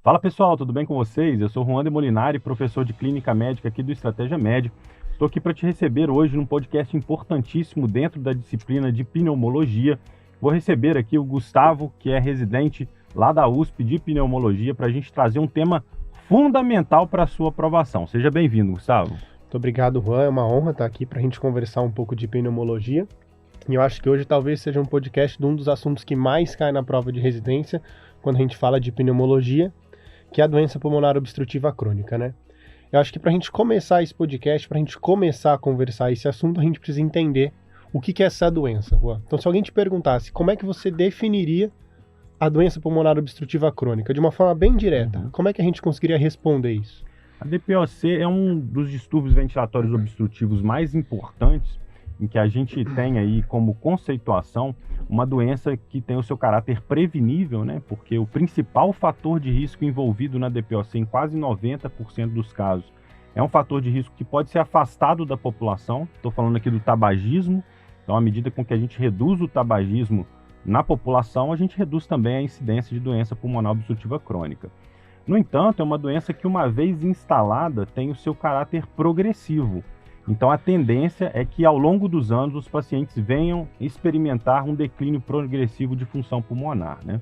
Fala pessoal, tudo bem com vocês? Eu sou Juan de Molinari, professor de Clínica Médica aqui do Estratégia Média. Estou aqui para te receber hoje num podcast importantíssimo dentro da disciplina de pneumologia. Vou receber aqui o Gustavo, que é residente lá da USP de pneumologia, para a gente trazer um tema fundamental para a sua aprovação. Seja bem-vindo, Gustavo. Muito obrigado, Juan. É uma honra estar aqui para a gente conversar um pouco de pneumologia. E eu acho que hoje talvez seja um podcast de um dos assuntos que mais cai na prova de residência quando a gente fala de pneumologia, que é a doença pulmonar obstrutiva crônica, né? Eu acho que para a gente começar esse podcast, para a gente começar a conversar esse assunto, a gente precisa entender o que é essa doença, Juan. Então, se alguém te perguntasse como é que você definiria a doença pulmonar obstrutiva crônica, de uma forma bem direta, como é que a gente conseguiria responder isso? A DPOC é um dos distúrbios ventilatórios obstrutivos mais importantes, em que a gente tem aí como conceituação uma doença que tem o seu caráter prevenível, né? Porque o principal fator de risco envolvido na DPOC em quase 90% dos casos é um fator de risco que pode ser afastado da população. Estou falando aqui do tabagismo. Então, à medida com que a gente reduz o tabagismo na população, a gente reduz também a incidência de doença pulmonar obstrutiva crônica. No entanto, é uma doença que, uma vez instalada, tem o seu caráter progressivo. Então, a tendência é que, ao longo dos anos, os pacientes venham experimentar um declínio progressivo de função pulmonar, né?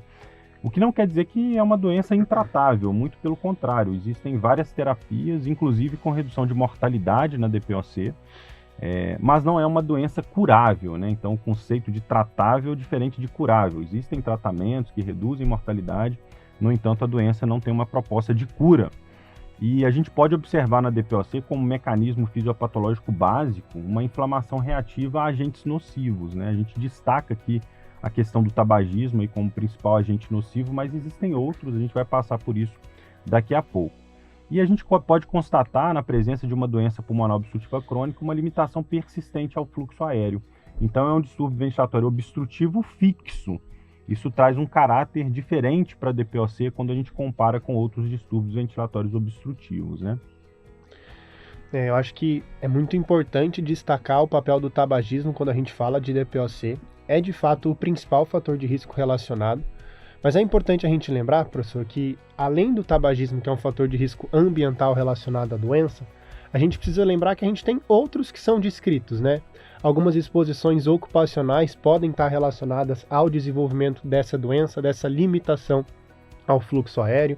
O que não quer dizer que é uma doença intratável, muito pelo contrário. Existem várias terapias, inclusive com redução de mortalidade na DPOC, mas não é uma doença curável, né? Então, o conceito de tratável é diferente de curável. Existem tratamentos que reduzem mortalidade, no entanto, a doença não tem uma proposta de cura. E a gente pode observar na DPOC como mecanismo fisiopatológico básico uma inflamação reativa a agentes nocivos, né? A gente destaca aqui a questão do tabagismo aí como principal agente nocivo, mas existem outros, a gente vai passar por isso daqui a pouco. E a gente pode constatar na presença de uma doença pulmonar obstrutiva crônica uma limitação persistente ao fluxo aéreo. Então é um distúrbio ventilatório obstrutivo fixo. Isso traz um caráter diferente para a DPOC quando a gente compara com outros distúrbios ventilatórios obstrutivos, né? Eu acho que é muito importante destacar o papel do tabagismo quando a gente fala de DPOC. É, de fato, o principal fator de risco relacionado. Mas é importante a gente lembrar, professor, que além do tabagismo, que é um fator de risco ambiental relacionado à doença, a gente precisa lembrar que a gente tem outros que são descritos, né? Algumas exposições ocupacionais podem estar relacionadas ao desenvolvimento dessa doença, dessa limitação ao fluxo aéreo.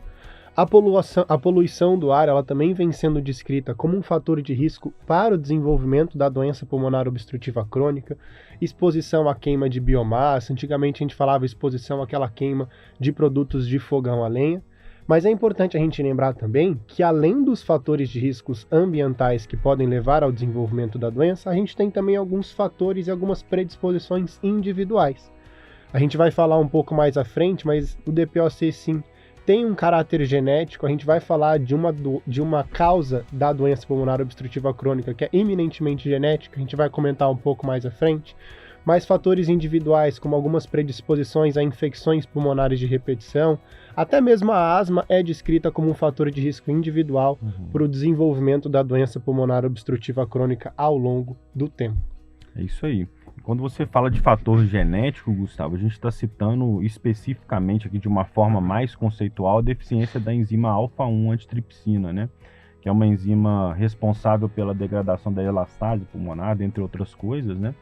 A poluição do ar, ela também vem sendo descrita como um fator de risco para o desenvolvimento da doença pulmonar obstrutiva crônica. Exposição à queima de biomassa, antigamente a gente falava exposição àquela queima de produtos de fogão a lenha. Mas é importante a gente lembrar também que, além dos fatores de riscos ambientais que podem levar ao desenvolvimento da doença, a gente tem também alguns fatores e algumas predisposições individuais. A gente vai falar um pouco mais à frente, mas o DPOC sim tem um caráter genético. A gente vai falar de uma causa da doença pulmonar obstrutiva crônica que é eminentemente genética, a gente vai comentar um pouco mais à frente. Mas fatores individuais, como algumas predisposições a infecções pulmonares de repetição, até mesmo a asma é descrita como um fator de risco individual para o desenvolvimento da doença pulmonar obstrutiva crônica ao longo do tempo. É isso aí. Quando você fala de fator genético, Gustavo, a gente está citando especificamente aqui de uma forma mais conceitual a deficiência da enzima alfa-1 antitripsina, né? Que é uma enzima responsável pela degradação da elastase pulmonar, entre outras coisas, né?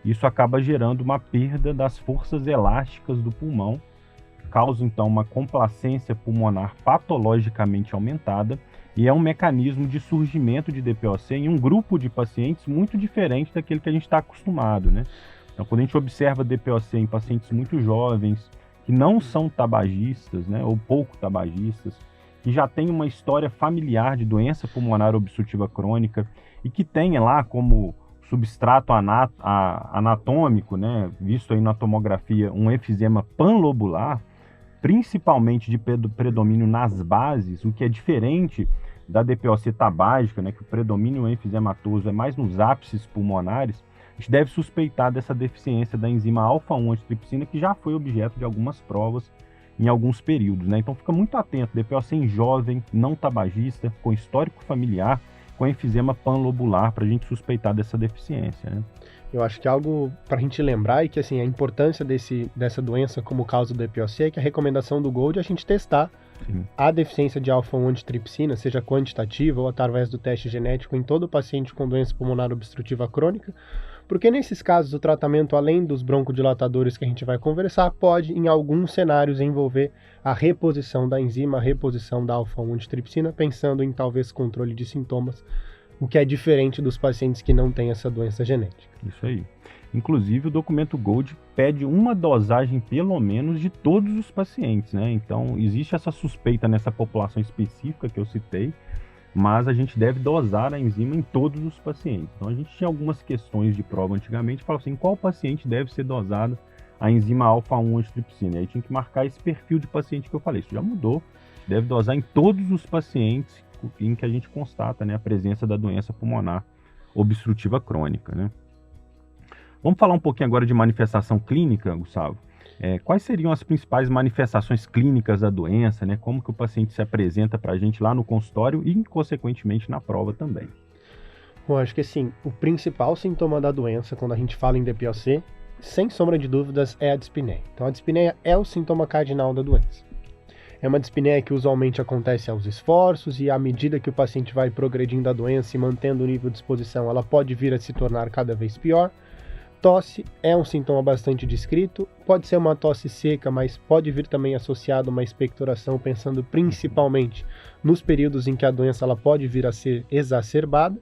Isso acaba gerando uma perda das forças elásticas do pulmão, causa então uma complacência pulmonar patologicamente aumentada e é um mecanismo de surgimento de DPOC em um grupo de pacientes muito diferente daquele que a gente está acostumado, né? Então, quando a gente observa DPOC em pacientes muito jovens, que não são tabagistas, né, ou pouco tabagistas, que já têm uma história familiar de doença pulmonar obstrutiva crônica e que tem lá como substrato anatômico, né, visto aí na tomografia, um efizema panlobular, principalmente de predomínio nas bases, o que é diferente da DPOC tabágica, né, que o predomínio enfisematoso é mais nos ápices pulmonares. A gente deve suspeitar dessa deficiência da enzima alfa-1 antitripsina, que já foi objeto de algumas provas em alguns períodos, né? Então fica muito atento, DPOC em jovem, não tabagista, com histórico familiar, com enfisema panlobular, para a gente suspeitar dessa deficiência, né? Eu acho que algo para a gente lembrar é que, assim, a importância dessa doença como causa do DPOC é que a recomendação do GOLD é a gente testar Sim. A deficiência de alfa-1 antitripsina, seja quantitativa ou através do teste genético em todo paciente com doença pulmonar obstrutiva crônica, porque nesses casos o tratamento, além dos broncodilatadores que a gente vai conversar, pode, em alguns cenários, envolver a reposição da enzima, a reposição da alfa-1 antitripsina, pensando em talvez controle de sintomas, o que é diferente dos pacientes que não têm essa doença genética. Isso aí. Inclusive, o documento Gold pede uma dosagem, pelo menos, de todos os pacientes, né? Então, existe essa suspeita nessa população específica que eu citei, mas a gente deve dosar a enzima em todos os pacientes. Então, a gente tinha algumas questões de prova antigamente, falava assim, qual paciente deve ser dosada a enzima alfa-1 antitripsina? E aí tinha que marcar esse perfil de paciente que eu falei. Isso já mudou, deve dosar em todos os pacientes em que a gente constata, né, a presença da doença pulmonar obstrutiva crônica, né? Vamos falar um pouquinho agora de manifestação clínica, Gustavo. Quais seriam as principais manifestações clínicas da doença, né? Como que o paciente se apresenta para a gente lá no consultório e, consequentemente, na prova também? Bom, acho que assim, o principal sintoma da doença, quando a gente fala em DPOC, sem sombra de dúvidas, é a dispneia. Então, a dispneia é o sintoma cardinal da doença. É uma dispneia que usualmente acontece aos esforços e à medida que o paciente vai progredindo a doença e mantendo o nível de exposição, ela pode vir a se tornar cada vez pior. Tosse é um sintoma bastante descrito, pode ser uma tosse seca, mas pode vir também associado a uma expectoração, pensando principalmente nos períodos em que a doença ela pode vir a ser exacerbada,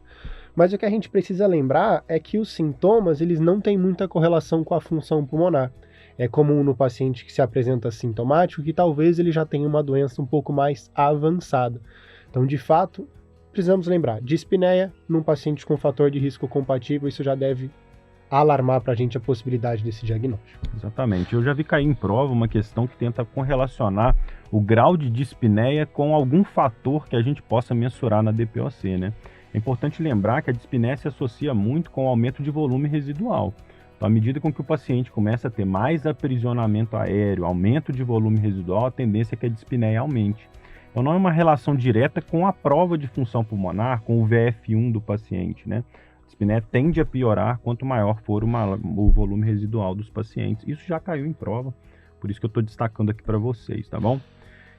mas o que a gente precisa lembrar é que os sintomas eles não têm muita correlação com a função pulmonar. É comum no paciente que se apresenta sintomático que talvez ele já tenha uma doença um pouco mais avançada. Então, de fato, precisamos lembrar, dispneia num paciente com fator de risco compatível, isso já deve alarmar para a gente a possibilidade desse diagnóstico. Exatamente. Eu já vi cair em prova uma questão que tenta correlacionar o grau de dispneia com algum fator que a gente possa mensurar na DPOC, né? É importante lembrar que a dispneia se associa muito com o aumento de volume residual. Então, à medida com que o paciente começa a ter mais aprisionamento aéreo, aumento de volume residual, a tendência é que a dispneia aumente. Então, não é uma relação direta com a prova de função pulmonar, com o VF1 do paciente, né? A dispneia tende a piorar quanto maior for o volume residual dos pacientes. Isso já caiu em prova, por isso que eu estou destacando aqui para vocês, tá bom?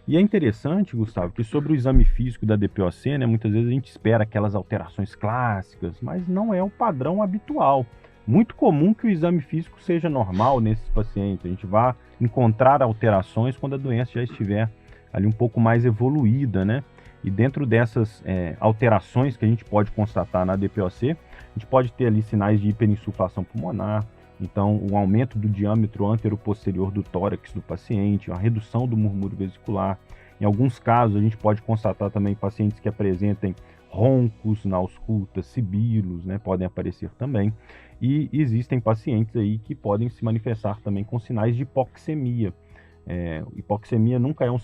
E é interessante, Gustavo, que sobre o exame físico da DPOC, né, muitas vezes a gente espera aquelas alterações clássicas, mas não é o padrão habitual. Muito comum que o exame físico seja normal nesses pacientes. A gente vai encontrar alterações quando a doença já estiver ali um pouco mais evoluída, né? E dentro dessas alterações que a gente pode constatar na DPOC, a gente pode ter ali sinais de hiperinsuflação pulmonar, então um aumento do diâmetro antero-posterior do tórax do paciente, uma redução do murmúrio vesicular. Em alguns casos a gente pode constatar também pacientes que apresentem roncos na ausculta, sibilos, né, podem aparecer também. E existem pacientes aí que podem se manifestar também com sinais de hipoxemia. Hipoxemia nunca é um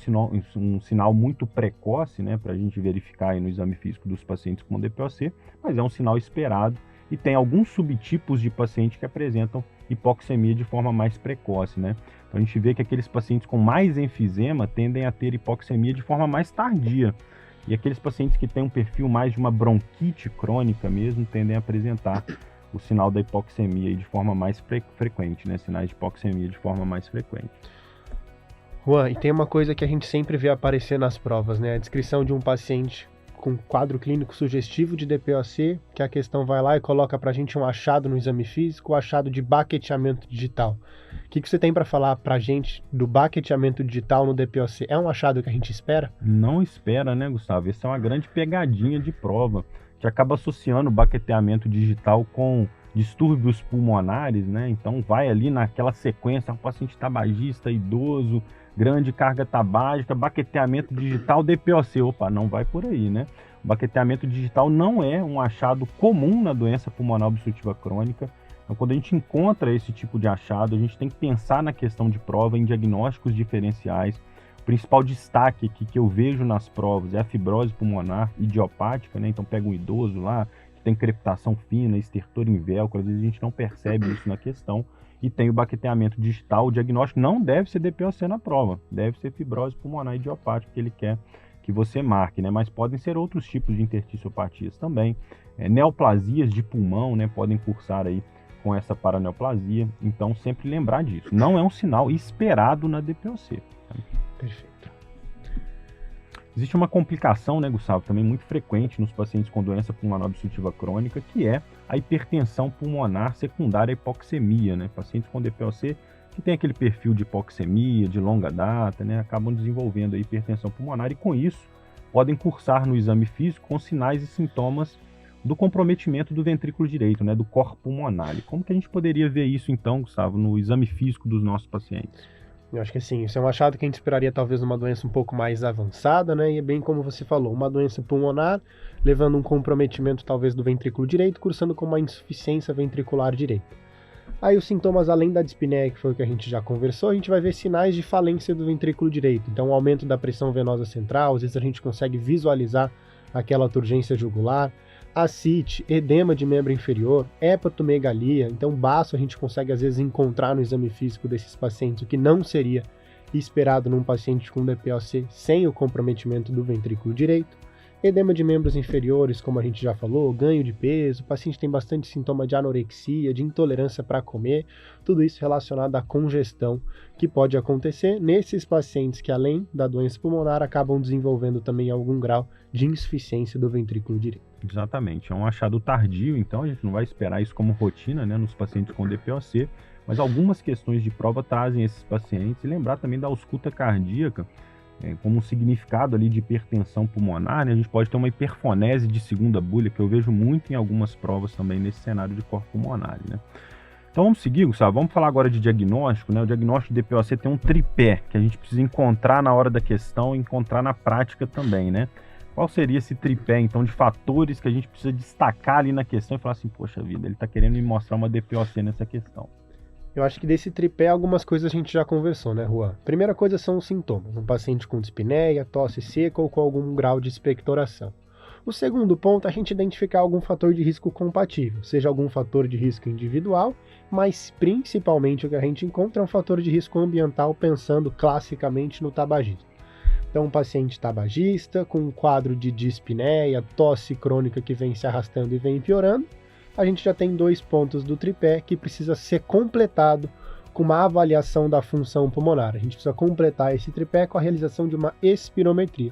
sinal muito precoce, né, para a gente verificar aí no exame físico dos pacientes com DPOC, mas é um sinal esperado e tem alguns subtipos de paciente que apresentam hipoxemia de forma mais precoce, né? Então a gente vê que aqueles pacientes com mais enfisema tendem a ter hipoxemia de forma mais tardia e aqueles pacientes que têm um perfil mais de uma bronquite crônica mesmo tendem a apresentar o sinal da hipoxemia de forma mais frequente, né? Sinais de hipoxemia de forma mais frequente. Juan, e tem uma coisa que a gente sempre vê aparecer nas provas, né? A descrição de um paciente com quadro clínico sugestivo de DPOC, que a questão vai lá e coloca pra gente um achado no exame físico, o achado de baqueteamento digital. O que você tem para falar pra gente do baqueteamento digital no DPOC? É um achado que a gente espera? Não espera, né, Gustavo? Essa é uma grande pegadinha de prova, que acaba associando o baqueteamento digital com distúrbios pulmonares, né? Então vai ali naquela sequência, um paciente tabagista, idoso, grande carga tabágica, baqueteamento digital, DPOC. Opa, não vai por aí, né? O baqueteamento digital não é um achado comum na doença pulmonar obstrutiva crônica. Então, quando a gente encontra esse tipo de achado, a gente tem que pensar na questão de prova, em diagnósticos diferenciais. O principal destaque aqui que eu vejo nas provas é a fibrose pulmonar idiopática, né? Então pega um idoso lá, que tem crepitação fina, estertor em velcro, às vezes a gente não percebe isso na questão. E tem o baqueteamento digital, o diagnóstico não deve ser DPOC na prova, deve ser fibrose pulmonar idiopática que ele quer que você marque, né? Mas podem ser outros tipos de intersticiopatias também. Neoplasias de pulmão, né? Podem cursar aí com essa paraneoplasia, então sempre lembrar disso. Não é um sinal esperado na DPOC. Perfeito. Existe uma complicação, né, Gustavo, também muito frequente nos pacientes com doença pulmonar obstrutiva crônica, que é a hipertensão pulmonar secundária à hipoxemia, né? Pacientes com DPOC que tem aquele perfil de hipoxemia, de longa data, né, acabam desenvolvendo a hipertensão pulmonar e com isso podem cursar no exame físico com sinais e sintomas do comprometimento do ventrículo direito, né, do corpo pulmonar. E como que a gente poderia ver isso então, Gustavo, no exame físico dos nossos pacientes? Eu acho que sim, isso é um achado que a gente esperaria talvez numa doença um pouco mais avançada, né? E é bem como você falou, uma doença pulmonar, levando um comprometimento talvez do ventrículo direito, cursando com uma insuficiência ventricular direita. Aí os sintomas, além da dispneia, que foi o que a gente já conversou, a gente vai ver sinais de falência do ventrículo direito. Então, o aumento da pressão venosa central, às vezes a gente consegue visualizar aquela turgência jugular, ascite, edema de membro inferior, hepatomegalia. Então, baço a gente consegue às vezes encontrar no exame físico desses pacientes, o que não seria esperado num paciente com DPOC sem o comprometimento do ventrículo direito. Edema de membros inferiores, como a gente já falou, ganho de peso, o paciente tem bastante sintoma de anorexia, de intolerância para comer, tudo isso relacionado à congestão que pode acontecer nesses pacientes que, além da doença pulmonar, acabam desenvolvendo também algum grau de insuficiência do ventrículo direito. Exatamente, é um achado tardio, então a gente não vai esperar isso como rotina, né, nos pacientes com DPOC, mas algumas questões de prova trazem esses pacientes e lembrar também da ausculta cardíaca, como um significado ali de hipertensão pulmonar, né? A gente pode ter uma hiperfonese de segunda bulha, que eu vejo muito em algumas provas também nesse cenário de corpo pulmonar, né? Então vamos seguir, Gustavo, vamos falar agora de diagnóstico, né? O diagnóstico de DPOC tem um tripé que a gente precisa encontrar na hora da questão e encontrar na prática também, né? Qual seria esse tripé, então, de fatores que a gente precisa destacar ali na questão e falar assim, poxa vida, ele está querendo me mostrar uma DPOC nessa questão? Eu acho que desse tripé algumas coisas a gente já conversou, né, Juan? Primeira coisa são os sintomas. Um paciente com dispneia, tosse seca ou com algum grau de expectoração. O segundo ponto é a gente identificar algum fator de risco compatível, seja algum fator de risco individual, mas principalmente o que a gente encontra é um fator de risco ambiental, pensando classicamente no tabagismo. Então, um paciente tabagista com um quadro de dispneia, tosse crônica que vem se arrastando e vem piorando, a gente já tem 2 pontos do tripé que precisa ser completado com uma avaliação da função pulmonar. A gente precisa completar esse tripé com a realização de uma espirometria.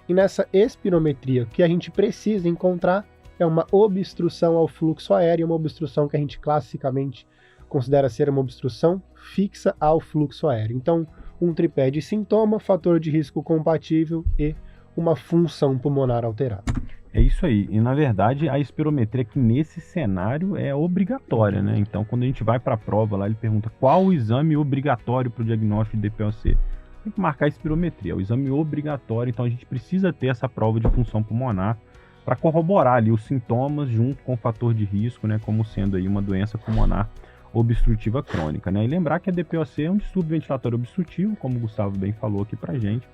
E nessa espirometria, o que a gente precisa encontrar é uma obstrução ao fluxo aéreo, uma obstrução que a gente classicamente considera ser uma obstrução fixa ao fluxo aéreo. Então, um tripé de sintoma, fator de risco compatível e uma função pulmonar alterada. É isso aí, e na verdade a espirometria aqui nesse cenário é obrigatória, né? Então quando a gente vai para a prova lá, ele pergunta qual o exame obrigatório para o diagnóstico de DPOC. Tem que marcar a espirometria, é o exame obrigatório, então a gente precisa ter essa prova de função pulmonar para corroborar ali os sintomas junto com o fator de risco, né? Como sendo aí uma doença pulmonar obstrutiva crônica, né? E lembrar que a DPOC é um distúrbio ventilatório obstrutivo, como o Gustavo bem falou aqui pra gente.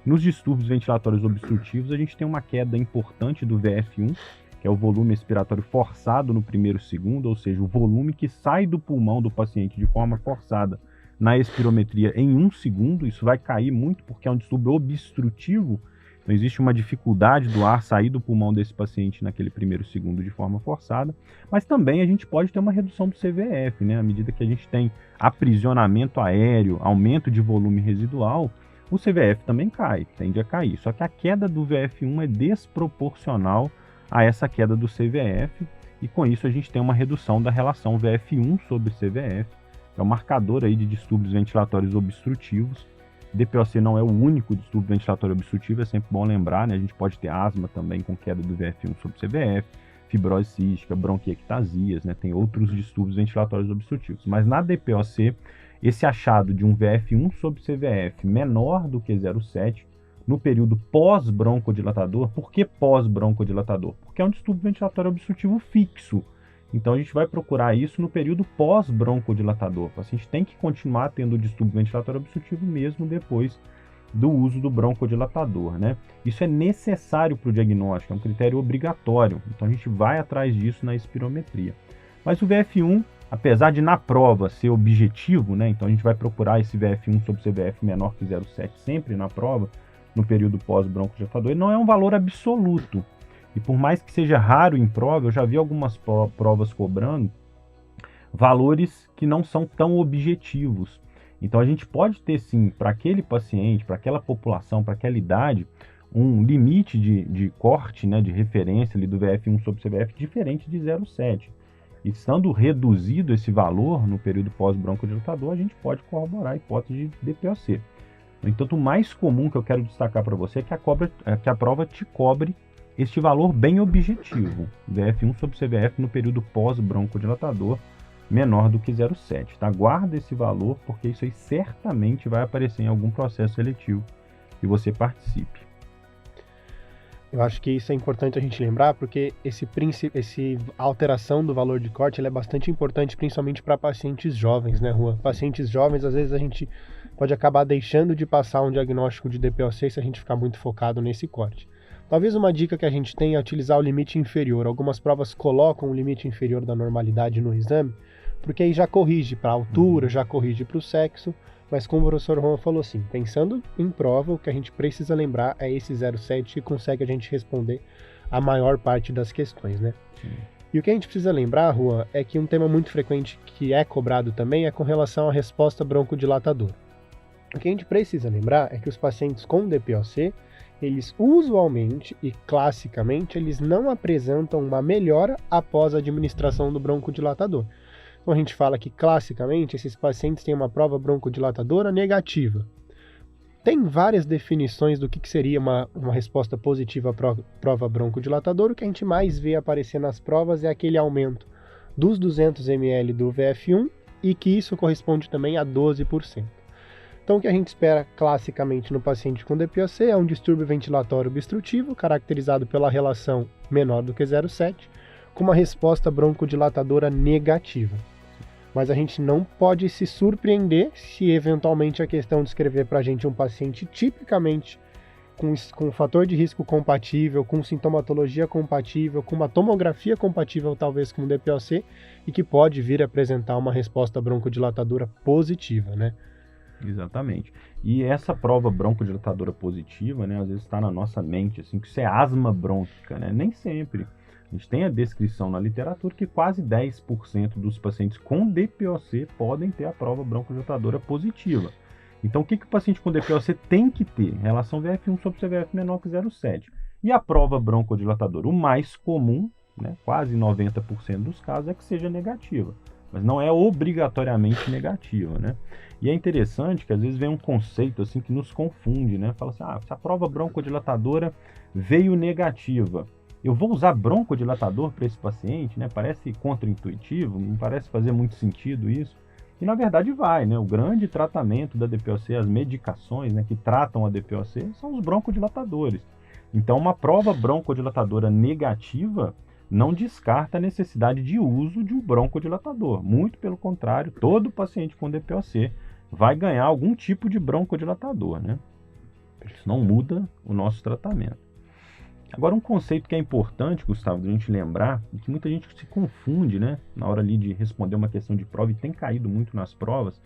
Nos distúrbios ventilatórios obstrutivos, a gente tem uma queda importante do VF1, que é o volume expiratório forçado no primeiro segundo, ou seja, o volume que sai do pulmão do paciente de forma forçada na espirometria em 1 segundo. Isso vai cair muito porque é um distúrbio obstrutivo, então existe uma dificuldade do ar sair do pulmão desse paciente naquele primeiro segundo de forma forçada, mas também a gente pode ter uma redução do CVF, né? À medida que a gente tem aprisionamento aéreo, aumento de volume residual, o CVF também cai, tende a cair. Só que a queda do VF1 é desproporcional a essa queda do CVF, e com isso a gente tem uma redução da relação VF1 sobre CVF, que é o marcador aí de distúrbios ventilatórios obstrutivos. DPOC não é o único distúrbio ventilatório obstrutivo, é sempre bom lembrar, né? A gente pode ter asma também com queda do VF1 sobre CVF, fibrose cística, bronquiectasias, né? Tem outros distúrbios ventilatórios obstrutivos. Mas na DPOC, esse achado de um VF1 sobre CVF menor do que 0,7 no período pós-broncodilatador. Por que pós-broncodilatador? Porque é um distúrbio ventilatório obstrutivo fixo. Então a gente vai procurar isso no período pós-broncodilatador. O paciente tem que continuar tendo o distúrbio ventilatório obstrutivo mesmo depois do uso do broncodilatador, né? Isso é necessário para o diagnóstico, é um critério obrigatório. Então a gente vai atrás disso na espirometria. Mas o VF1, apesar de na prova ser objetivo, né? Então a gente vai procurar esse VF1 sobre CVF menor que 0,7 sempre na prova, no período pós-broncodilatador, ele não é um valor absoluto. E por mais que seja raro em prova, eu já vi algumas provas cobrando valores que não são tão objetivos. Então a gente pode ter sim, para aquele paciente, para aquela população, para aquela idade, um limite de corte, né, de referência ali do VF1 sobre CVF diferente de 0,7. E estando reduzido esse valor no período pós-broncodilatador, a gente pode corroborar a hipótese de DPOC. No entanto, o mais comum que eu quero destacar para você é que a prova te cobre este valor bem objetivo, VF1 sobre CVF no período pós-broncodilatador, menor do que 0,7. Tá? Guarda esse valor, porque isso aí certamente vai aparecer em algum processo seletivo que você participe. Eu acho que isso é importante a gente lembrar, porque essa alteração do valor de corte ela é bastante importante, principalmente para pacientes jovens, né, Juan? Pacientes jovens, às vezes a gente pode acabar deixando de passar um diagnóstico de DPOC se a gente ficar muito focado nesse corte. Talvez uma dica que a gente tenha é utilizar o limite inferior. Algumas provas colocam o limite inferior da normalidade no exame, porque aí já corrige para a altura, já corrige para o sexo, mas como o professor Juan falou assim, pensando em prova, o que a gente precisa lembrar é esse 0,7 que consegue a gente responder a maior parte das questões, né? Sim. E o que a gente precisa lembrar, Juan, é que um tema muito frequente que é cobrado também é com relação à resposta broncodilatadora. O que a gente precisa lembrar é que os pacientes com DPOC, eles usualmente e classicamente, eles não apresentam uma melhora após a administração do broncodilatador. Então a gente fala que classicamente esses pacientes têm uma prova broncodilatadora negativa. Tem várias definições do que seria uma resposta positiva à prova broncodilatadora. O que a gente mais vê aparecer nas provas é aquele aumento dos 200 ml do VF1 e que isso corresponde também a 12%. Então o que a gente espera classicamente no paciente com DPOC é um distúrbio ventilatório obstrutivo caracterizado pela relação menor do que 0,7 com uma resposta broncodilatadora negativa. Mas a gente não pode se surpreender se eventualmente a questão descrever para a gente um paciente tipicamente com fator de risco compatível, com sintomatologia compatível, com uma tomografia compatível talvez com DPOC e que pode vir a apresentar uma resposta broncodilatadora positiva, né? Exatamente. E essa prova broncodilatadora positiva, né, às vezes está na nossa mente, assim, que isso é asma brônquica, né? Nem sempre. A gente tem a descrição na literatura que quase 10% dos pacientes com DPOC podem ter a prova broncodilatadora positiva. Então, o que o paciente com DPOC tem que ter? Relação VF1 sobre CVF menor que 0,7. E a prova broncodilatadora, o mais comum, né, quase 90% dos casos, é que seja negativa. Mas não é obrigatoriamente negativa, né? E é interessante que às vezes vem um conceito assim que nos confunde, né? Fala assim, se a prova broncodilatadora veio negativa, eu vou usar broncodilatador para esse paciente, né? Parece contraintuitivo, não parece fazer muito sentido isso. E na verdade vai, né? O grande tratamento da DPOC, as medicações, né, que tratam a DPOC são os broncodilatadores. Então uma prova broncodilatadora negativa não descarta a necessidade de uso de um broncodilatador. Muito pelo contrário, todo paciente com DPOC vai ganhar algum tipo de broncodilatador, né? Isso não muda o nosso tratamento. Agora, um conceito que é importante, Gustavo, de a gente lembrar, e que muita gente se confunde, né, na hora ali de responder uma questão de prova, e tem caído muito nas provas,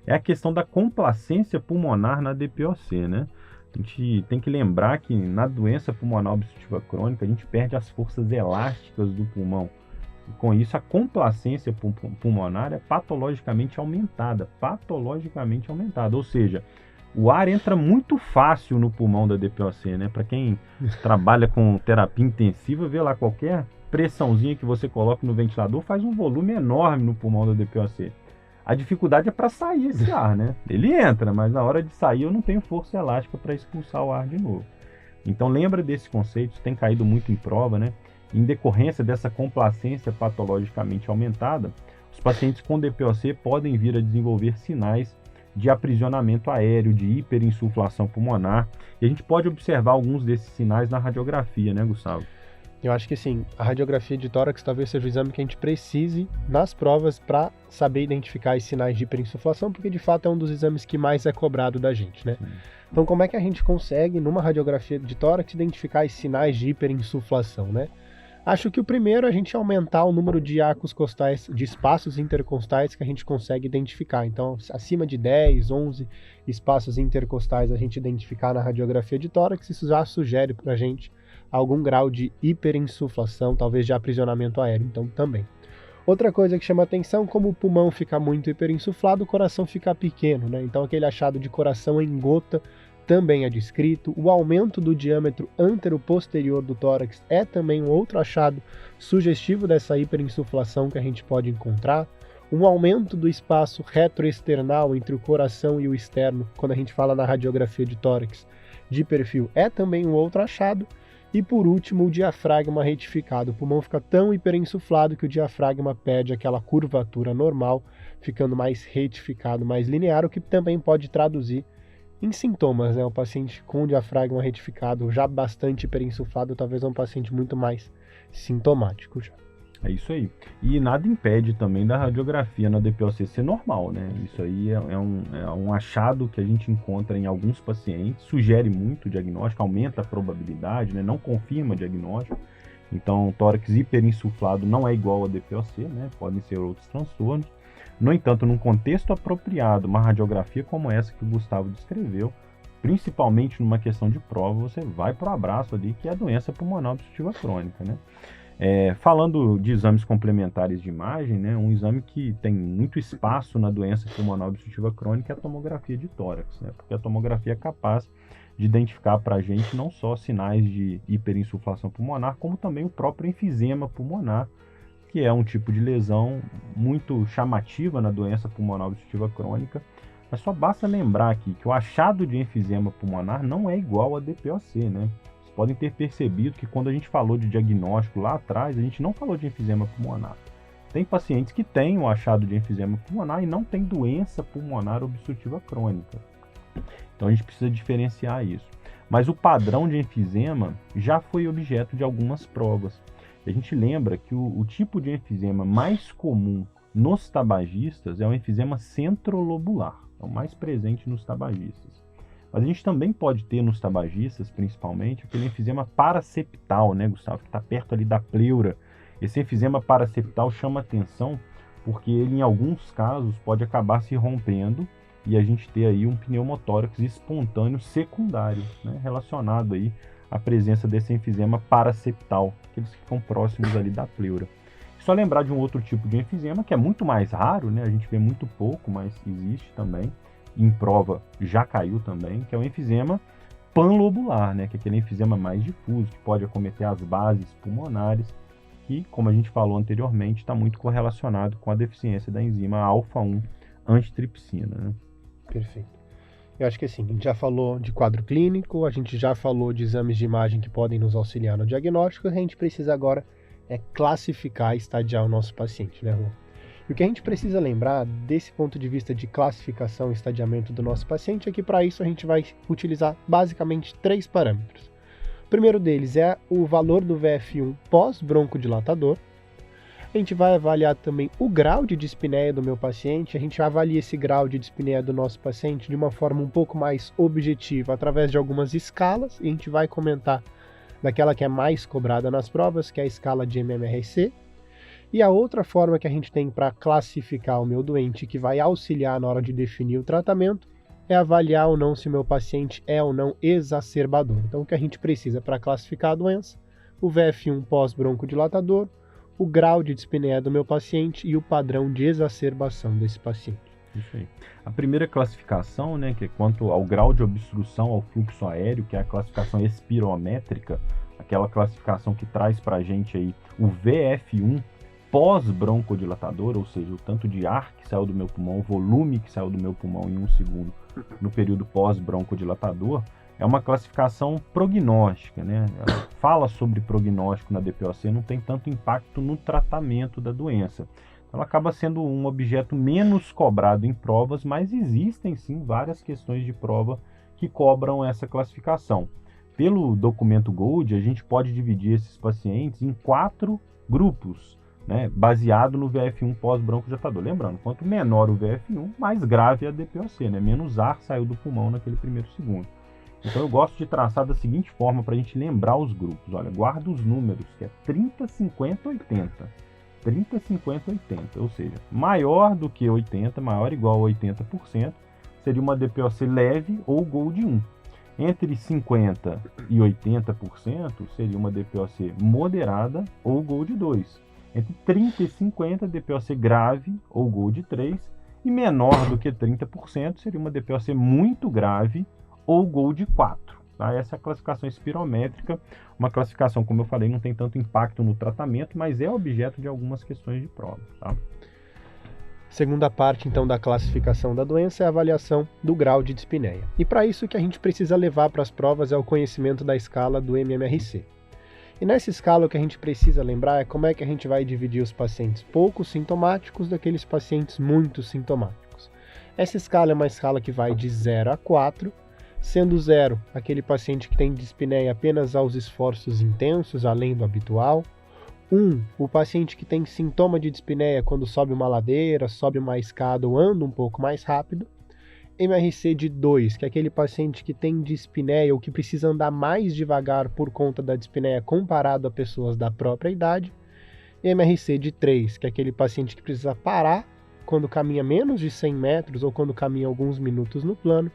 é a questão da complacência pulmonar na DPOC, né? A gente tem que lembrar que na doença pulmonar obstrutiva crônica, a gente perde as forças elásticas do pulmão. E com isso, a complacência pulmonar é patologicamente aumentada. Ou seja, o ar entra muito fácil no pulmão da DPOC, né? Para quem trabalha com terapia intensiva, vê lá qualquer pressãozinha que você coloca no ventilador, faz um volume enorme no pulmão da DPOC. A dificuldade é para sair esse ar, né? Ele entra, mas na hora de sair eu não tenho força elástica para expulsar o ar de novo. Então lembra desse conceito, tem caído muito em prova, né? Em decorrência dessa complacência patologicamente aumentada, os pacientes com DPOC podem vir a desenvolver sinais de aprisionamento aéreo, de hiperinsuflação pulmonar, e a gente pode observar alguns desses sinais na radiografia, né, Gustavo? Eu acho que sim, a radiografia de tórax talvez seja o exame que a gente precise nas provas para saber identificar os sinais de hiperinsuflação, porque de fato é um dos exames que mais é cobrado da gente, né? Sim. Então como é que a gente consegue, numa radiografia de tórax, identificar os sinais de hiperinsuflação, né? Acho que o primeiro é a gente aumentar o número de arcos costais, de espaços intercostais que a gente consegue identificar. Então, acima de 10, 11 espaços intercostais a gente identificar na radiografia de tórax, isso já sugere para a gente algum grau de hiperinsuflação, talvez de aprisionamento aéreo, então também. Outra coisa que chama atenção, como o pulmão fica muito hiperinsuflado, o coração fica pequeno, né? Então aquele achado de coração em gota também é descrito. O aumento do diâmetro antero-posterior do tórax é também um outro achado sugestivo dessa hiperinsuflação que a gente pode encontrar. Um aumento do espaço retroesternal entre o coração e o externo, quando a gente fala na radiografia de tórax de perfil, é também um outro achado. E por último, o diafragma retificado. O pulmão fica tão hiperinsuflado que o diafragma perde aquela curvatura normal, ficando mais retificado, mais linear, o que também pode traduzir em sintomas, né? O paciente com o diafragma retificado, já bastante hiperinsuflado, talvez é um paciente muito mais sintomático já. É isso aí. E nada impede também da radiografia na DPOC ser normal, né? Isso aí é um achado que a gente encontra em alguns pacientes, sugere muito o diagnóstico, aumenta a probabilidade, né? Não confirma o diagnóstico. Então, tórax hiperinsuflado não é igual a DPOC, né? Podem ser outros transtornos. No entanto, num contexto apropriado, uma radiografia como essa que o Gustavo descreveu, principalmente numa questão de prova, você vai para o abraço ali, que é a doença pulmonar obstrutiva crônica, né? Falando de exames complementares de imagem, né, um exame que tem muito espaço na doença pulmonar obstrutiva crônica é a tomografia de tórax, né, porque a tomografia é capaz de identificar para a gente não só sinais de hiperinsuflação pulmonar, como também o próprio enfisema pulmonar, que é um tipo de lesão muito chamativa na doença pulmonar obstrutiva crônica. Mas só basta lembrar aqui que o achado de enfisema pulmonar não é igual a DPOC, né? Podem ter percebido que quando a gente falou de diagnóstico lá atrás, a gente não falou de enfisema pulmonar. Tem pacientes que têm o achado de enfisema pulmonar e não tem doença pulmonar obstrutiva crônica. Então a gente precisa diferenciar isso. Mas o padrão de enfisema já foi objeto de algumas provas. A gente lembra que o tipo de enfisema mais comum nos tabagistas é o enfisema centrolobular, é o mais presente nos tabagistas. Mas a gente também pode ter nos tabagistas, principalmente, aquele enfisema paraseptal, né, Gustavo, que está perto ali da pleura. Esse enfisema paraseptal chama atenção porque ele, em alguns casos, pode acabar se rompendo e a gente ter aí um pneumotórax espontâneo secundário, né, relacionado aí à presença desse enfisema paraseptal, aqueles que ficam próximos ali da pleura. Só lembrar de um outro tipo de enfisema, que é muito mais raro, né, a gente vê muito pouco, mas existe também. Em prova já caiu também, que é o enfisema panlobular, né? Que é aquele enfisema mais difuso, que pode acometer as bases pulmonares, que, como a gente falou anteriormente, está muito correlacionado com a deficiência da enzima alfa-1 antitripsina, né? Perfeito. Eu acho que assim, a gente já falou de quadro clínico, a gente já falou de exames de imagem que podem nos auxiliar no diagnóstico, a gente precisa agora classificar e estadiar o nosso paciente, né, Rô? E o que a gente precisa lembrar desse ponto de vista de classificação e estadiamento do nosso paciente é que para isso a gente vai utilizar basicamente 3 parâmetros. O primeiro deles é o valor do VF1 pós-broncodilatador. A gente vai avaliar também o grau de dispneia do meu paciente. A gente avalia esse grau de dispneia do nosso paciente de uma forma um pouco mais objetiva através de algumas escalas. E a gente vai comentar daquela que é mais cobrada nas provas, que é a escala de MMRC. E a outra forma que a gente tem para classificar o meu doente, que vai auxiliar na hora de definir o tratamento, é avaliar ou não se o meu paciente é ou não exacerbador. Então, o que a gente precisa para classificar a doença, o VF1 pós-broncodilatador, o grau de dispneia do meu paciente e o padrão de exacerbação desse paciente. Isso aí. A primeira classificação, né, que é quanto ao grau de obstrução ao fluxo aéreo, que é a classificação espirométrica, aquela classificação que traz para a gente aí o VF1 pós-broncodilatador, ou seja, o tanto de ar que saiu do meu pulmão, o volume que saiu do meu pulmão em 1 segundo no período pós-broncodilatador, é uma classificação prognóstica, né? Ela fala sobre prognóstico na DPOC, não tem tanto impacto no tratamento da doença. Ela acaba sendo um objeto menos cobrado em provas, mas existem sim várias questões de prova que cobram essa classificação. Pelo documento GOLD, a gente pode dividir esses pacientes em 4 grupos, né, baseado no VF1 pós-broncodilatador. Lembrando, quanto menor o VF1, mais grave é a DPOC, né? Menos ar saiu do pulmão naquele primeiro segundo. Então eu gosto de traçar da seguinte forma para a gente lembrar os grupos. Olha, guarda os números, que é 30, 50, 80. 30, 50, 80. Ou seja, maior do que 80, maior ou igual a 80%, seria uma DPOC leve ou GOLD 1. Entre 50% e 80% seria uma DPOC moderada ou GOLD 2. Entre 30 e 50, DPOC grave ou GOLD 3, e menor do que 30% seria uma DPOC muito grave ou GOLD 4. Tá? Essa é a classificação espirométrica, uma classificação, como eu falei, não tem tanto impacto no tratamento, mas é objeto de algumas questões de prova. Tá? Segunda parte, então, da classificação da doença é a avaliação do grau de dispneia. E para isso o que a gente precisa levar para as provas é o conhecimento da escala do MMRC. E nessa escala o que a gente precisa lembrar é como é que a gente vai dividir os pacientes pouco sintomáticos daqueles pacientes muito sintomáticos. Essa escala é uma escala que vai de 0 a 4, sendo 0 aquele paciente que tem dispneia apenas aos esforços intensos, além do habitual. 1, o paciente que tem sintoma de dispneia quando sobe uma ladeira, sobe uma escada ou anda um pouco mais rápido. MRC de 2, que é aquele paciente que tem dispneia ou que precisa andar mais devagar por conta da dispneia comparado a pessoas da própria idade. MRC de 3, que é aquele paciente que precisa parar quando caminha menos de 100 metros ou quando caminha alguns minutos no plano.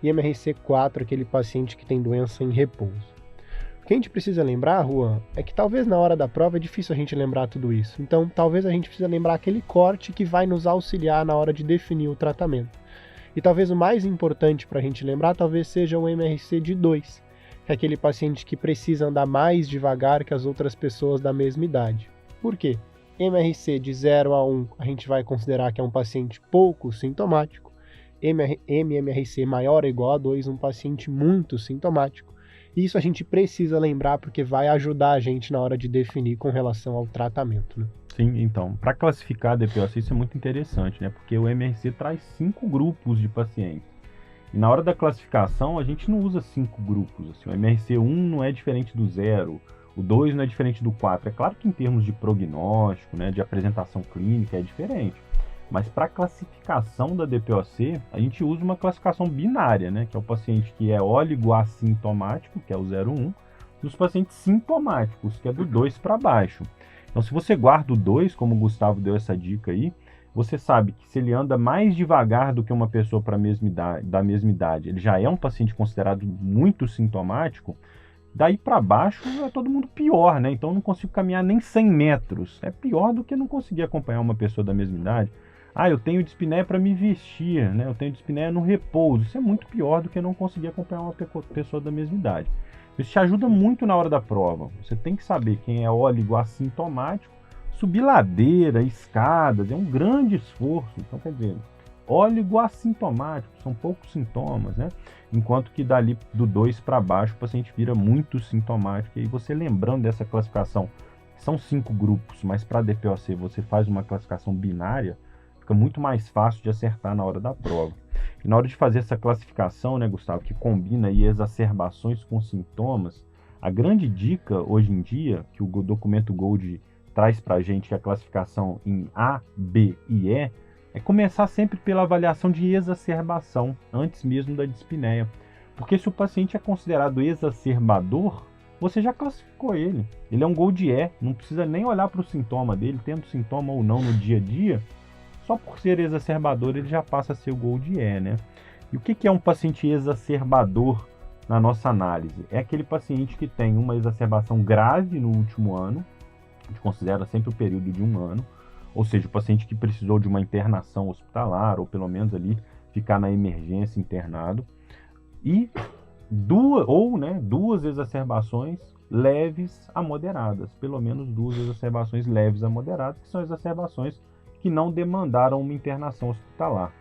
E MRC 4, aquele paciente que tem doença em repouso. O que a gente precisa lembrar, Juan, é que talvez na hora da prova é difícil a gente lembrar tudo isso. Então, talvez a gente precise lembrar aquele corte que vai nos auxiliar na hora de definir o tratamento. E talvez o mais importante para a gente lembrar talvez seja o MRC de 2, que é aquele paciente que precisa andar mais devagar que as outras pessoas da mesma idade. Por quê? MRC de 0 a 1 a gente vai considerar que é um paciente pouco sintomático. MMRC maior ou igual a 2, um paciente muito sintomático. E isso a gente precisa lembrar porque vai ajudar a gente na hora de definir com relação ao tratamento, né? Sim, então, para classificar a DPOC isso é muito interessante, né? Porque o MRC traz 5 grupos de pacientes. E na hora da classificação a gente não usa 5 grupos. Assim, o MRC1 não é diferente do 0, o 2 não é diferente do 4. É claro que em termos de prognóstico, né, de apresentação clínica é diferente. Mas para a classificação da DPOC, a gente usa uma classificação binária, né? Que é o paciente que é oligoassintomático, que é o 0,1, e os pacientes sintomáticos, que é do 2 para baixo. Então, se você guarda o 2, como o Gustavo deu essa dica aí, você sabe que se ele anda mais devagar do que uma pessoa da mesma idade, ele já é um paciente considerado muito sintomático. Daí para baixo é todo mundo pior, né? Então eu não consigo caminhar nem 100 metros. É pior do que não conseguir acompanhar uma pessoa da mesma idade. Eu tenho dispneia para me vestir, né? Eu tenho dispneia no repouso. Isso é muito pior do que não conseguir acompanhar uma pessoa da mesma idade. Isso te ajuda muito na hora da prova. Você tem que saber quem é oligoassintomático. Subir ladeira, escadas, é um grande esforço. Então, quer dizer, oligoassintomático, são poucos sintomas, né? Enquanto que dali do 2 para baixo o paciente vira muito sintomático. E aí você lembrando dessa classificação, são 5 grupos, mas para a DPOC você faz uma classificação binária, fica muito mais fácil de acertar na hora da prova. E na hora de fazer essa classificação, né, Gustavo, que combina aí exacerbações com sintomas, a grande dica hoje em dia, que o documento GOLD traz para a gente, que é a classificação em A, B e E, é começar sempre pela avaliação de exacerbação, antes mesmo da dispneia. Porque se o paciente é considerado exacerbador, você já classificou ele. Ele é um GOLD E, não precisa nem olhar para o sintoma dele, tendo sintoma ou não no dia a dia. Só por ser exacerbador ele já passa a ser o GOLD E, né? E o que é um paciente exacerbador na nossa análise? É aquele paciente que tem uma exacerbação grave no último ano, a gente considera sempre o período de 1 ano, ou seja, o paciente que precisou de uma internação hospitalar, ou pelo menos ali ficar na emergência internado, e duas exacerbações leves a moderadas, pelo menos 2 exacerbações leves a moderadas, que são exacerbações que não demandaram uma internação hospitalar.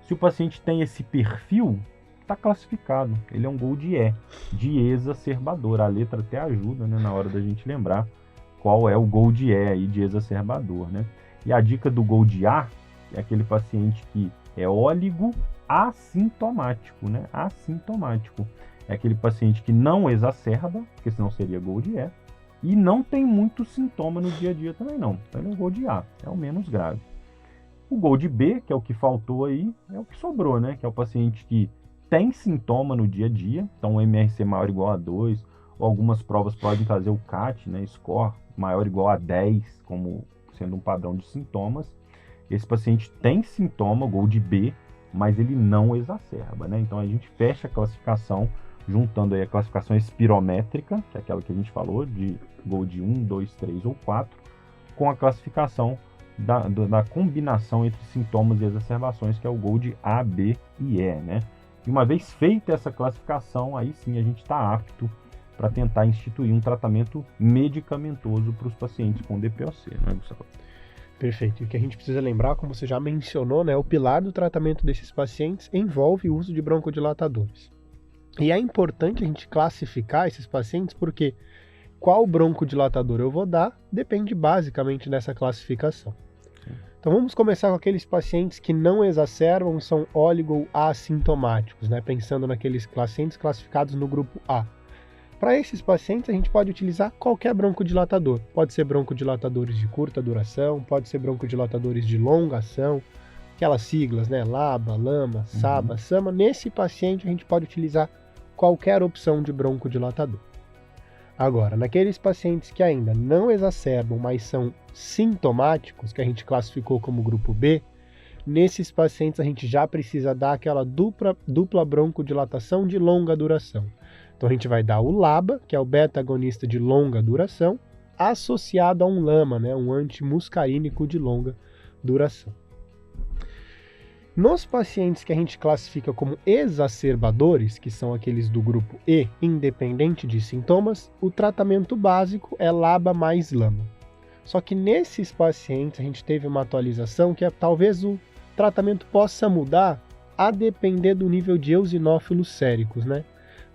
Se o paciente tem esse perfil, está classificado. Ele é um GOLD E, de exacerbador. A letra até ajuda, né, na hora da gente lembrar qual é o GOLD E aí de exacerbador, né? E a dica do GOLD A é aquele paciente que é oligoassintomático, né? Assintomático. É aquele paciente que não exacerba, porque senão seria GOLD E, e não tem muito sintoma no dia a dia também não. Então ele é o GOLD A, é o menos grave. O GOLD B, que é o que faltou aí, é o que sobrou, né? Que é o paciente que tem sintoma no dia a dia, então o MRC maior ou igual a 2, ou algumas provas podem trazer o CAT, né? Score maior ou igual a 10, como sendo um padrão de sintomas. Esse paciente tem sintoma, GOLD B, mas ele não exacerba, né? Então a gente fecha a classificação juntando aí a classificação espirométrica, que é aquela que a gente falou, de GOLD 1, 2, 3 ou 4, com a classificação da combinação entre sintomas e exacerbações, que é o GOLD A, B e E, né? E uma vez feita essa classificação, aí sim a gente está apto para tentar instituir um tratamento medicamentoso para os pacientes com DPOC, não é, Gustavo? Perfeito. E o que a gente precisa lembrar, como você já mencionou, né, o pilar do tratamento desses pacientes envolve o uso de broncodilatadores. E é importante a gente classificar esses pacientes porque qual broncodilatador eu vou dar depende basicamente dessa classificação. Então vamos começar com aqueles pacientes que não exacerbam, são oligo-assintomáticos, né, pensando naqueles pacientes classificados no grupo A. Para esses pacientes, a gente pode utilizar qualquer broncodilatador. Pode ser broncodilatadores de curta duração, pode ser broncodilatadores de longa ação, aquelas siglas, né? LABA, LAMA, SABA, SAMA. Nesse paciente, a gente pode utilizar qualquer opção de broncodilatador. Agora, naqueles pacientes que ainda não exacerbam, mas são sintomáticos, que a gente classificou como grupo B, nesses pacientes a gente já precisa dar aquela dupla broncodilatação de longa duração. Então a gente vai dar o LABA, que é o beta-agonista de longa duração, associado a um LAMA, né, um antimuscarínico de longa duração. Nos pacientes que a gente classifica como exacerbadores, que são aqueles do grupo E, independente de sintomas, o tratamento básico é LABA mais LAMA. Só que nesses pacientes a gente teve uma atualização que talvez o tratamento possa mudar a depender do nível de eosinófilos séricos, né?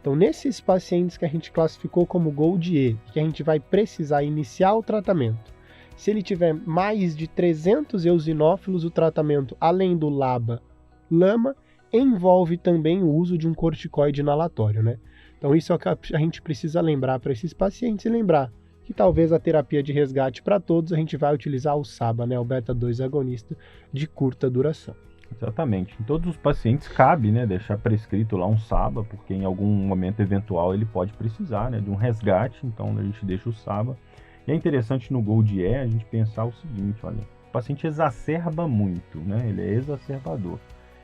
Então, nesses pacientes que a gente classificou como Gold E, que a gente vai precisar iniciar o tratamento, se ele tiver mais de 300 eosinófilos, o tratamento, além do LABA, LAMA, envolve também o uso de um corticoide inalatório, né? Então, isso é o que a gente precisa lembrar para esses pacientes e lembrar que talvez a terapia de resgate para todos a gente vai utilizar o SABA, né, o beta-2 agonista de curta duração. Exatamente. Em todos os pacientes cabe, né, deixar prescrito lá um SABA, porque em algum momento eventual ele pode precisar, né, de um resgate, então a gente deixa o SABA. E é interessante no Gold E a gente pensar o seguinte, olha, o paciente exacerba muito, né, ele é exacerbador.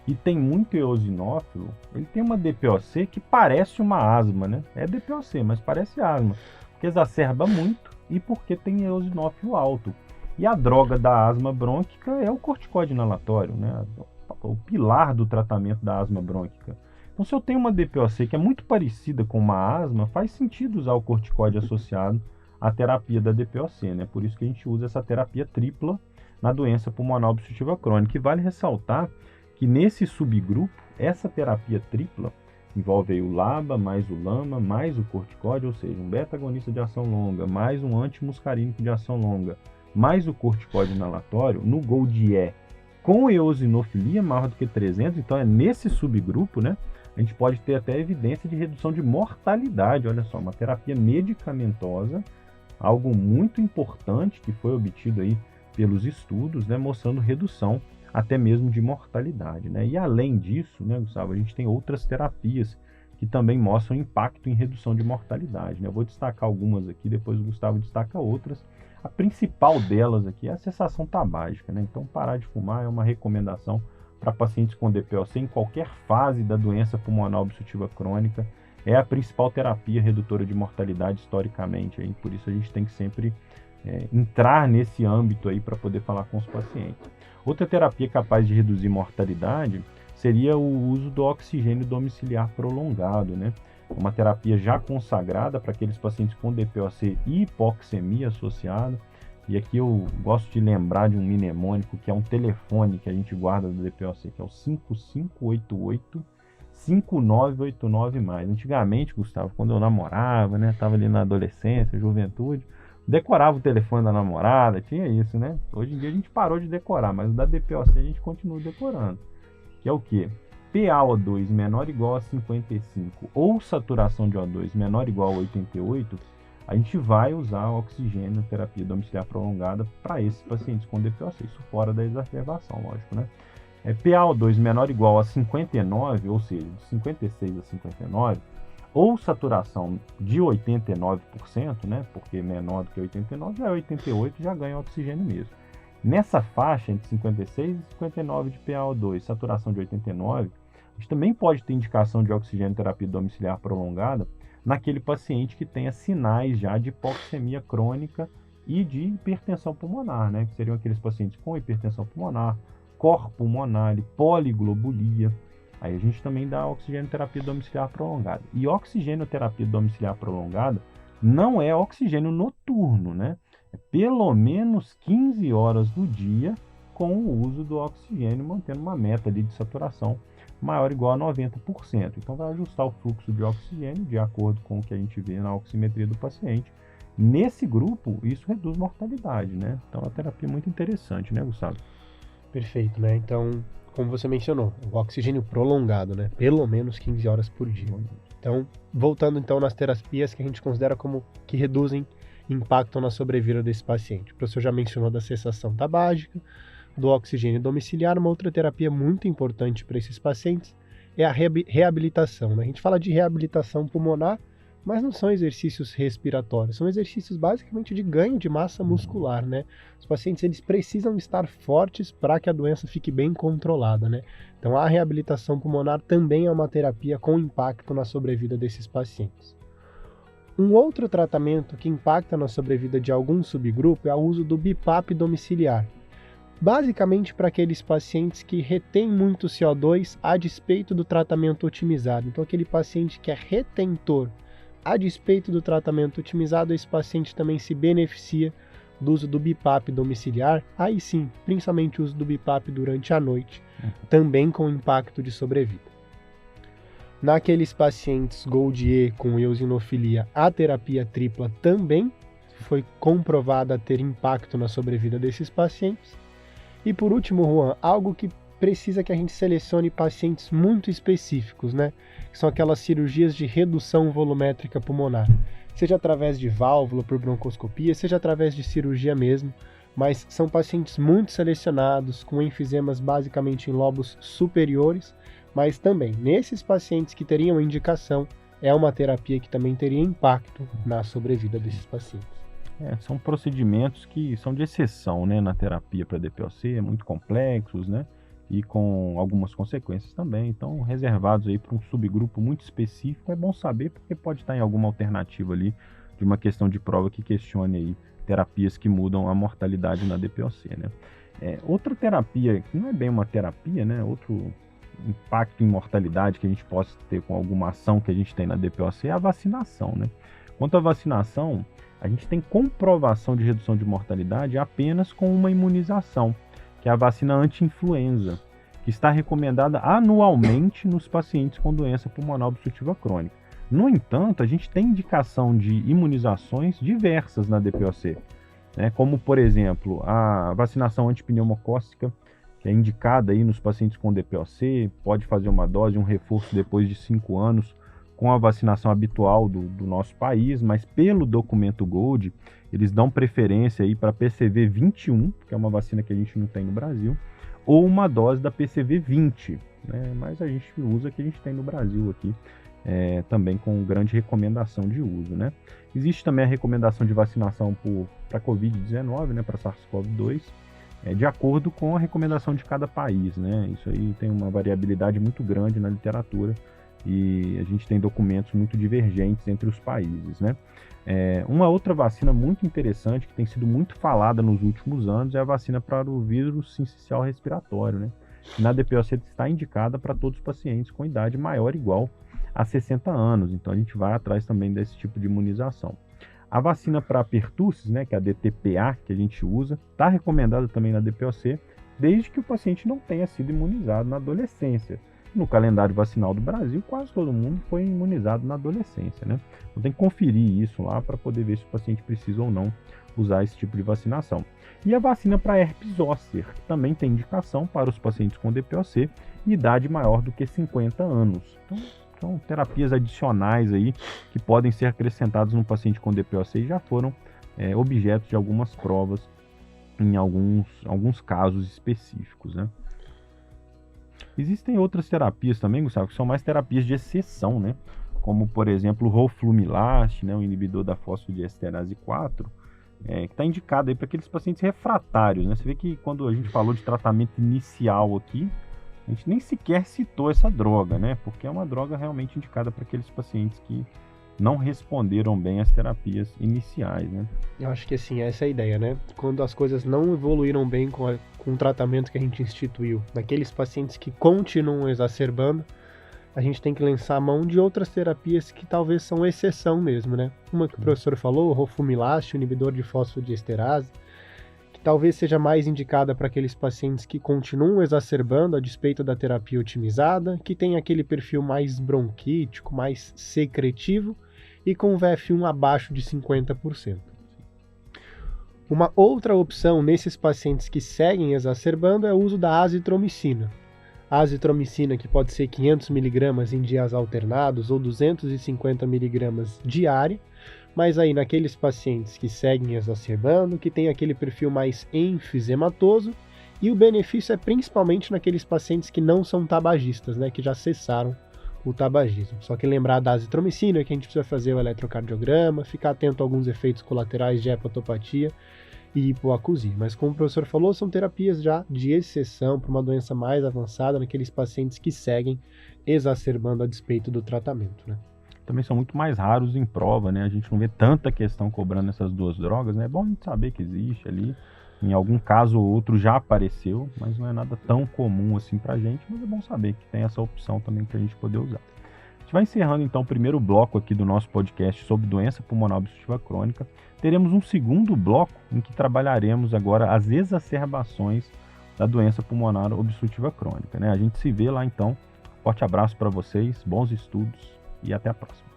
E tem muito eosinófilo, ele tem uma DPOC que parece uma asma, né? É DPOC, mas parece asma, porque exacerba muito e porque tem eosinófilo alto. E a droga da asma brônquica é o corticoide inalatório, né? O pilar do tratamento da asma brônquica. Então, se eu tenho uma DPOC que é muito parecida com uma asma, faz sentido usar o corticoide associado à terapia da DPOC, né? Por isso que a gente usa essa terapia tripla na doença pulmonar obstrutiva crônica. E vale ressaltar que nesse subgrupo, essa terapia tripla envolve aí o LABA, mais o LAMA, mais o corticoide, ou seja, um beta-agonista de ação longa, mais um antimuscarínico de ação longa, mais o corticoide inalatório, no Gold E, com eosinofilia maior do que 300, então é nesse subgrupo, né? A gente pode ter até evidência de redução de mortalidade, olha só, uma terapia medicamentosa, algo muito importante que foi obtido aí pelos estudos, né? Mostrando redução até mesmo de mortalidade, né? E além disso, né, Gustavo, a gente tem outras terapias que também mostram impacto em redução de mortalidade, né? Eu vou destacar algumas aqui, depois o Gustavo destaca outras. A principal delas aqui é a cessação tabágica, né? Então, parar de fumar é uma recomendação para pacientes com DPOC em qualquer fase da doença pulmonar obstrutiva crônica. É a principal terapia redutora de mortalidade historicamente, aí. Por isso a gente tem que sempre entrar nesse âmbito aí para poder falar com os pacientes. Outra terapia capaz de reduzir mortalidade seria o uso do oxigênio domiciliar prolongado, né? Uma terapia já consagrada para aqueles pacientes com DPOC e hipoxemia associada. E aqui eu gosto de lembrar de um mnemônico que é um telefone que a gente guarda do DPOC, que é o 5588-5989+. Antigamente, Gustavo, quando eu namorava, né, estava ali na adolescência, juventude, decorava o telefone da namorada, tinha isso, né? Hoje em dia a gente parou de decorar, mas o da DPOC a gente continua decorando. Que é o quê? PaO2 menor ou igual a 55 ou saturação de O2 menor ou igual a 88, a gente vai usar oxigênio, terapia domiciliar prolongada para esses pacientes com DPOC, isso fora da exacerbação, lógico, né? PaO2 menor ou igual a 59, ou seja, de 56 a 59, ou saturação de 89%, né? Porque menor do que 89 já é 88, já ganha oxigênio mesmo. Nessa faixa entre 56 e 59 de PaO2, saturação de 89, a gente também pode ter indicação de oxigênio terapia domiciliar prolongada naquele paciente que tenha sinais já de hipoxemia crônica e de hipertensão pulmonar, né? Que seriam aqueles pacientes com hipertensão pulmonar, cor pulmonar, poliglobulia. Aí a gente também dá oxigenoterapia domiciliar prolongada. E oxigenoterapia domiciliar prolongada não é oxigênio noturno, né? É pelo menos 15 horas do dia com o uso do oxigênio, mantendo uma meta ali de saturação maior ou igual a 90%. Então vai ajustar o fluxo de oxigênio de acordo com o que a gente vê na oximetria do paciente. Nesse grupo, isso reduz mortalidade, né? Então, é uma terapia muito interessante, né, Gustavo? Perfeito, né? Então, como você mencionou, o oxigênio prolongado, né? Pelo menos 15 horas por dia. Então, voltando então nas terapias que a gente considera como que reduzem impacto na sobrevida desse paciente. O professor já mencionou da cessação tabágica, do oxigênio domiciliar. Uma outra terapia muito importante para esses pacientes é a reabilitação, né? A gente fala de reabilitação pulmonar, mas não são exercícios respiratórios, são exercícios basicamente de ganho de massa muscular, né? Os pacientes, eles precisam estar fortes para que a doença fique bem controlada, né? Então a reabilitação pulmonar também é uma terapia com impacto na sobrevida desses pacientes. Um outro tratamento que impacta na sobrevida de algum subgrupo é o uso do BiPAP domiciliar, basicamente para aqueles pacientes que retêm muito CO2 a despeito do tratamento otimizado. Então aquele paciente que é retentor a despeito do tratamento otimizado, esse paciente também se beneficia do uso do BiPAP domiciliar, aí sim, principalmente o uso do BiPAP durante a noite, também com impacto de sobrevida. Naqueles pacientes GOLD-E com eosinofilia, a terapia tripla também foi comprovada ter impacto na sobrevida desses pacientes. E por último, Juan, algo que precisa que a gente selecione pacientes muito específicos, né? Que são aquelas cirurgias de redução volumétrica pulmonar, seja através de válvula por broncoscopia, seja através de cirurgia mesmo, mas são pacientes muito selecionados, com enfisemas basicamente em lobos superiores, mas também nesses pacientes que teriam indicação, é uma terapia que também teria impacto na sobrevida desses pacientes. São procedimentos que são de exceção, né, na terapia para DPOC, muito complexos, né? E com algumas consequências também, então reservados aí para um subgrupo muito específico. É bom saber, porque pode estar em alguma alternativa ali de uma questão de prova que questione aí terapias que mudam a mortalidade na DPOC, né? Outra terapia, que não é bem uma terapia, né? Outro impacto em mortalidade que a gente possa ter com alguma ação que a gente tem na DPOC é a vacinação, né? Quanto à vacinação, a gente tem comprovação de redução de mortalidade apenas com uma imunização, que é a vacina anti-influenza, que está recomendada anualmente nos pacientes com doença pulmonar obstrutiva crônica. No entanto, a gente tem indicação de imunizações diversas na DPOC, né? Como, por exemplo, a vacinação antipneumocócica, que é indicada aí nos pacientes com DPOC, pode fazer uma dose, um reforço depois de 5 anos, com a vacinação habitual do nosso país, mas pelo documento GOLD, eles dão preferência aí para PCV 21, que é uma vacina que a gente não tem no Brasil, ou uma dose da PCV 20, né? Mas a gente usa a que a gente tem no Brasil aqui, também com grande recomendação de uso, né? Existe também a recomendação de vacinação para Covid-19, né, para SARS-CoV-2, de acordo com a recomendação de cada país, né? Isso aí tem uma variabilidade muito grande na literatura, e a gente tem documentos muito divergentes entre os países, né? Uma outra vacina muito interessante que tem sido muito falada nos últimos anos é a vacina para o vírus sincicial respiratório, né? Que na DPOC está indicada para todos os pacientes com idade maior ou igual a 60 anos, então a gente vai atrás também desse tipo de imunização. A vacina para pertussis, né, que é a DTPA, que a gente usa, está recomendada também na DPOC, desde que o paciente não tenha sido imunizado na adolescência. No calendário vacinal do Brasil, quase todo mundo foi imunizado na adolescência, né? Então tem que conferir isso lá para poder ver se o paciente precisa ou não usar esse tipo de vacinação. E a vacina para herpes zoster, que também tem indicação para os pacientes com DPOC e idade maior do que 50 anos. Então, são terapias adicionais aí que podem ser acrescentadas no paciente com DPOC e já foram objeto de algumas provas em alguns casos específicos, né? Existem outras terapias também, Gustavo, que são mais terapias de exceção, né? Como, por exemplo, o roflumilast, né, o inibidor da fosfodiesterase 4, que está indicado aí para aqueles pacientes refratários, né? Você vê que quando a gente falou de tratamento inicial aqui, a gente nem sequer citou essa droga, né? Porque é uma droga realmente indicada para aqueles pacientes que não responderam bem às terapias iniciais, né? Eu acho que assim, essa é a ideia, né? Quando as coisas não evoluíram bem com o tratamento que a gente instituiu, naqueles pacientes que continuam exacerbando, a gente tem que lançar a mão de outras terapias que talvez são exceção mesmo, né? Uma que o professor falou, o rofumilast, o inibidor de fosfodiesterase, que talvez seja mais indicada para aqueles pacientes que continuam exacerbando a despeito da terapia otimizada, que tem aquele perfil mais bronquítico, mais secretivo e com VF1 abaixo de 50%. Uma outra opção nesses pacientes que seguem exacerbando é o uso da azitromicina. A azitromicina, que pode ser 500 mg em dias alternados ou 250 mg diária, mas aí naqueles pacientes que seguem exacerbando, que tem aquele perfil mais enfisematoso, e o benefício é principalmente naqueles pacientes que não são tabagistas, né, que já cessaram o tabagismo. Só que lembrar da azitromicina, que a gente precisa fazer o eletrocardiograma, ficar atento a alguns efeitos colaterais de hepatopatia e hipoacusia. Mas como o professor falou, são terapias já de exceção para uma doença mais avançada naqueles pacientes que seguem exacerbando a despeito do tratamento, né? Também são muito mais raros em prova, né? A gente não vê tanta questão cobrando essas duas drogas, né? É bom a gente saber que existe ali. Em algum caso ou outro já apareceu, mas não é nada tão comum assim pra gente, mas é bom saber que tem essa opção também pra gente poder usar. A gente vai encerrando então o primeiro bloco aqui do nosso podcast sobre doença pulmonar obstrutiva crônica. Teremos um segundo bloco em que trabalharemos agora as exacerbações da doença pulmonar obstrutiva crônica, né? A gente se vê lá então. Forte abraço para vocês, bons estudos e até a próxima.